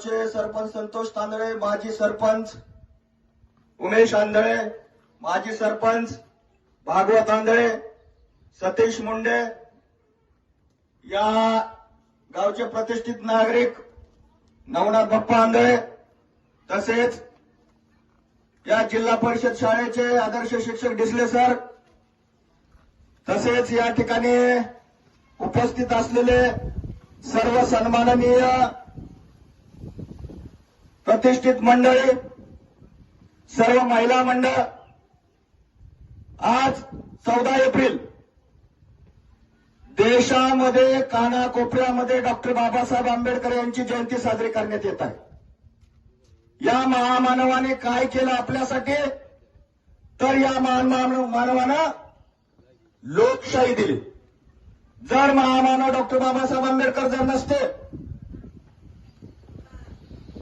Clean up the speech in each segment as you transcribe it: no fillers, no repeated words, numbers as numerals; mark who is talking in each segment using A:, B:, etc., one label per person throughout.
A: गावचे सरपंच संतोष तांदळे, माजी सरपंच उमेश आंधळे, माजी सरपंच भागवत आंधळे, सतीश मुंडे, या गावचे प्रतिष्ठित नागरिक नवनाथ बाप्पा आंधळे, तसेच या जिल्हा परिषद शाळेचे आदर्श शिक्षक डिसले सर, तसेच या ठिकाणी उपस्थित असलेले सर्व सन्माननीय प्रतिष्ठित मंडळी, सर्व महिला मंडळ, आज 14 एप्रिल देशामध्ये कानाकोपऱ्यामध्ये डॉक्टर बाबासाहेब आंबेडकर यांची जयंती साजरी करण्यात येत आहे. या महामानवाने काय केलं आपल्यासाठी, तर या मानवानं लोकशाही दिली. जर महामानव डॉक्टर बाबासाहेब आंबेडकर जर नसते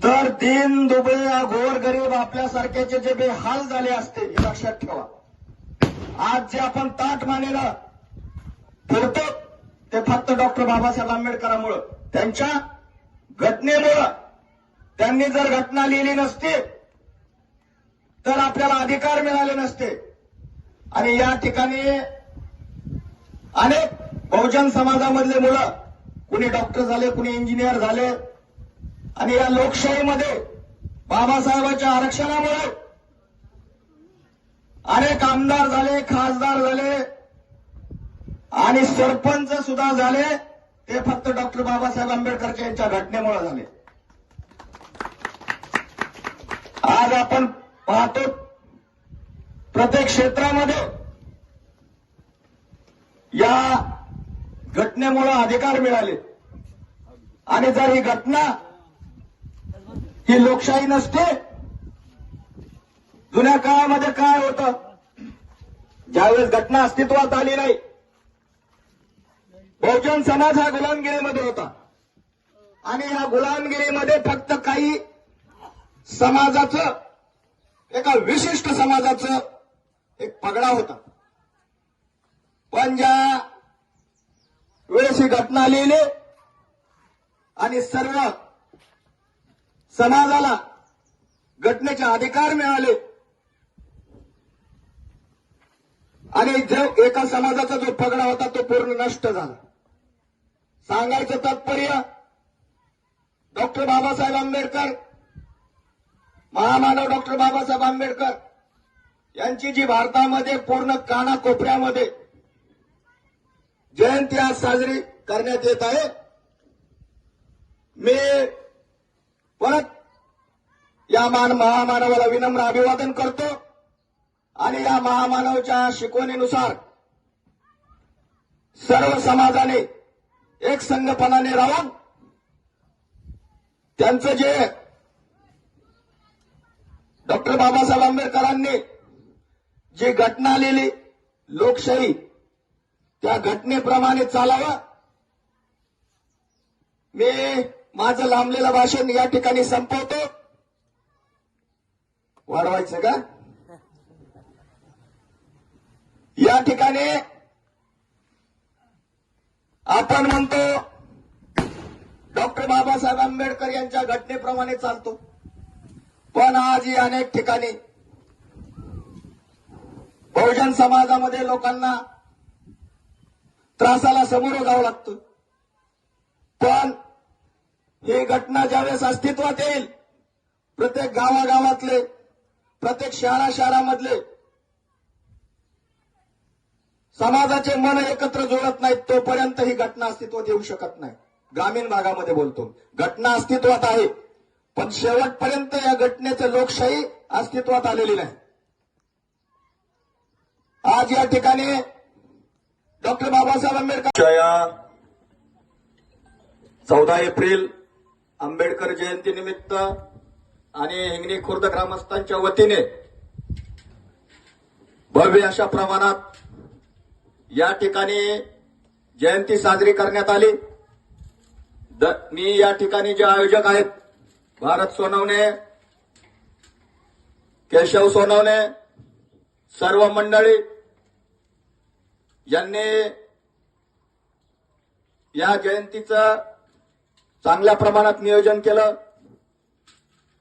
A: तर दीन दुबळे घोर गरीब आपल्यासारख्याचे जे बेहाल झाले असते, हे लक्षात ठेवा. आज जे आपण ताट मानेला फिरतो ते फक्त डॉक्टर बाबासाहेब आंबेडकरांमुळे, त्यांच्या घटनेमुळे. त्यांनी जर घटना लिहिली नसती तर आपल्याला अधिकार मिळाले नसते. आणि या ठिकाणी अनेक बहुजन समाजामधले मुलं, कुणी डॉक्टर झाले, कुणी इंजिनियर झाले, आणि या लोकशाहीमध्ये बाबासाहेबांच्या आरक्षणामुळे अनेक आमदार झाले, खासदार झाले आणि सरपंच सुद्धा झाले. ते फक्त डॉक्टर बाबासाहेब आंबेडकर यांच्या घटनेमुळे झाले. आज आपण पाहतो प्रत्येक क्षेत्रामध्ये या घटनेमुळे अधिकार मिळाले. आणि जर ही घटना ही लोकशाही नसते, जुन्या काळामध्ये काय होतं, ज्यावेळेस घटना अस्तित्वात आली नाही, बहुजन समाज हा गुलामगिरीमध्ये होता. आणि या गुलामगिरीमध्ये फक्त काही समाजाचं, एका विशिष्ट समाजाचं एक पगडा होता. पण ज्या वेळेस ही घटना लिहिली आणि सर्व समाजाला घटनेचे अधिकार मिळाले आणि जो एका समाजाचा जो पगडा होता तो पूर्ण नष्ट झाला. सांगायचं तात्पर्य, डॉक्टर बाबासाहेब आंबेडकर, महामानव डॉक्टर बाबासाहेब आंबेडकर यांची जी भारतामध्ये पूर्ण कानाकोपऱ्यामध्ये जयंती आज साजरी करण्यात येत आहे. मी परत या महामानवाला विनम्र अभिवादन करतो आणि या महामानवाच्या शिकवणीनुसार सर्व समाजाने एक संघपणाने राहून त्यांचं जे डॉक्टर बाबासाहेब आंबेडकरांनी जी घटना लिहिली लोकशाही, त्या घटनेप्रमाणे चालावं. मी माझं लांबलेलं भाषण या ठिकाणी संपवतो. वाढवायचं का? या ठिकाणी आपण म्हणतो डॉक्टर बाबासाहेब आंबेडकर यांच्या घटनेप्रमाणे चालतो, पण आजही अनेक ठिकाणी बहुजन समाजामध्ये लोकांना त्रासाला समोर जावं लागतं. पण ही घटना ज्यावेळेस अस्तित्वात येईल, प्रत्येक गावागावातले, प्रत्येक शहरामधले समाजाचे मन एकत्र जोडत नाहीत, तोपर्यंत ही घटना अस्तित्वात येऊ शकत नाही. ग्रामीण भागामध्ये बोलतो, घटना अस्तित्वात आहे, पण शेवटपर्यंत या घटनेचं लोकशाही अस्तित्वात आलेली नाही. आज या ठिकाणी डॉक्टर बाबासाहेब आंबेडकर 14 एप्रिल आंबेडकर जयंती निमित्त आणि हिंगणी खुर्द ग्रामस्थांच्या वतीने भव्य अशा प्रमाणात या ठिकाणी जयंती साजरी करण्यात आली. मी या ठिकाणी जे आयोजक आहेत, भारत सोनवणे, केशव सोनवणे, सर्व मंडळी यांनी या जयंतीचं चांगल्या प्रमाणात नियोजन केलं.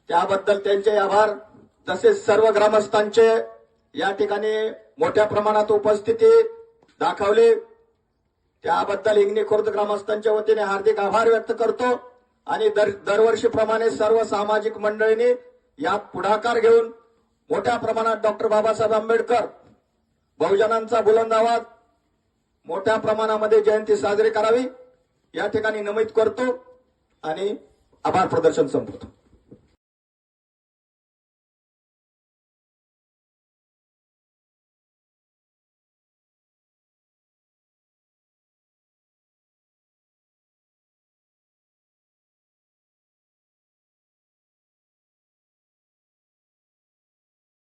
A: त्याबद्दल त्यांचे आभार. तसेच सर्व ग्रामस्थांचे या ठिकाणी मोठ्या प्रमाणात उपस्थिती दाखवली त्याबद्दल हिंगणी खुर्द ग्रामस्थांच्या वतीने हार्दिक आभार व्यक्त करतो. आणि दरवर्षीप्रमाणे सर्व सामाजिक मंडळींनी यात पुढाकार घेऊन मोठ्या प्रमाणात डॉक्टर बाबासाहेब आंबेडकर बहुजनांचा बुलंद आवाज मोठ्या प्रमाणामध्ये जयंती साजरी करावी या ठिकाणी नमूद करतो आणि आभार प्रदर्शन संपवतो.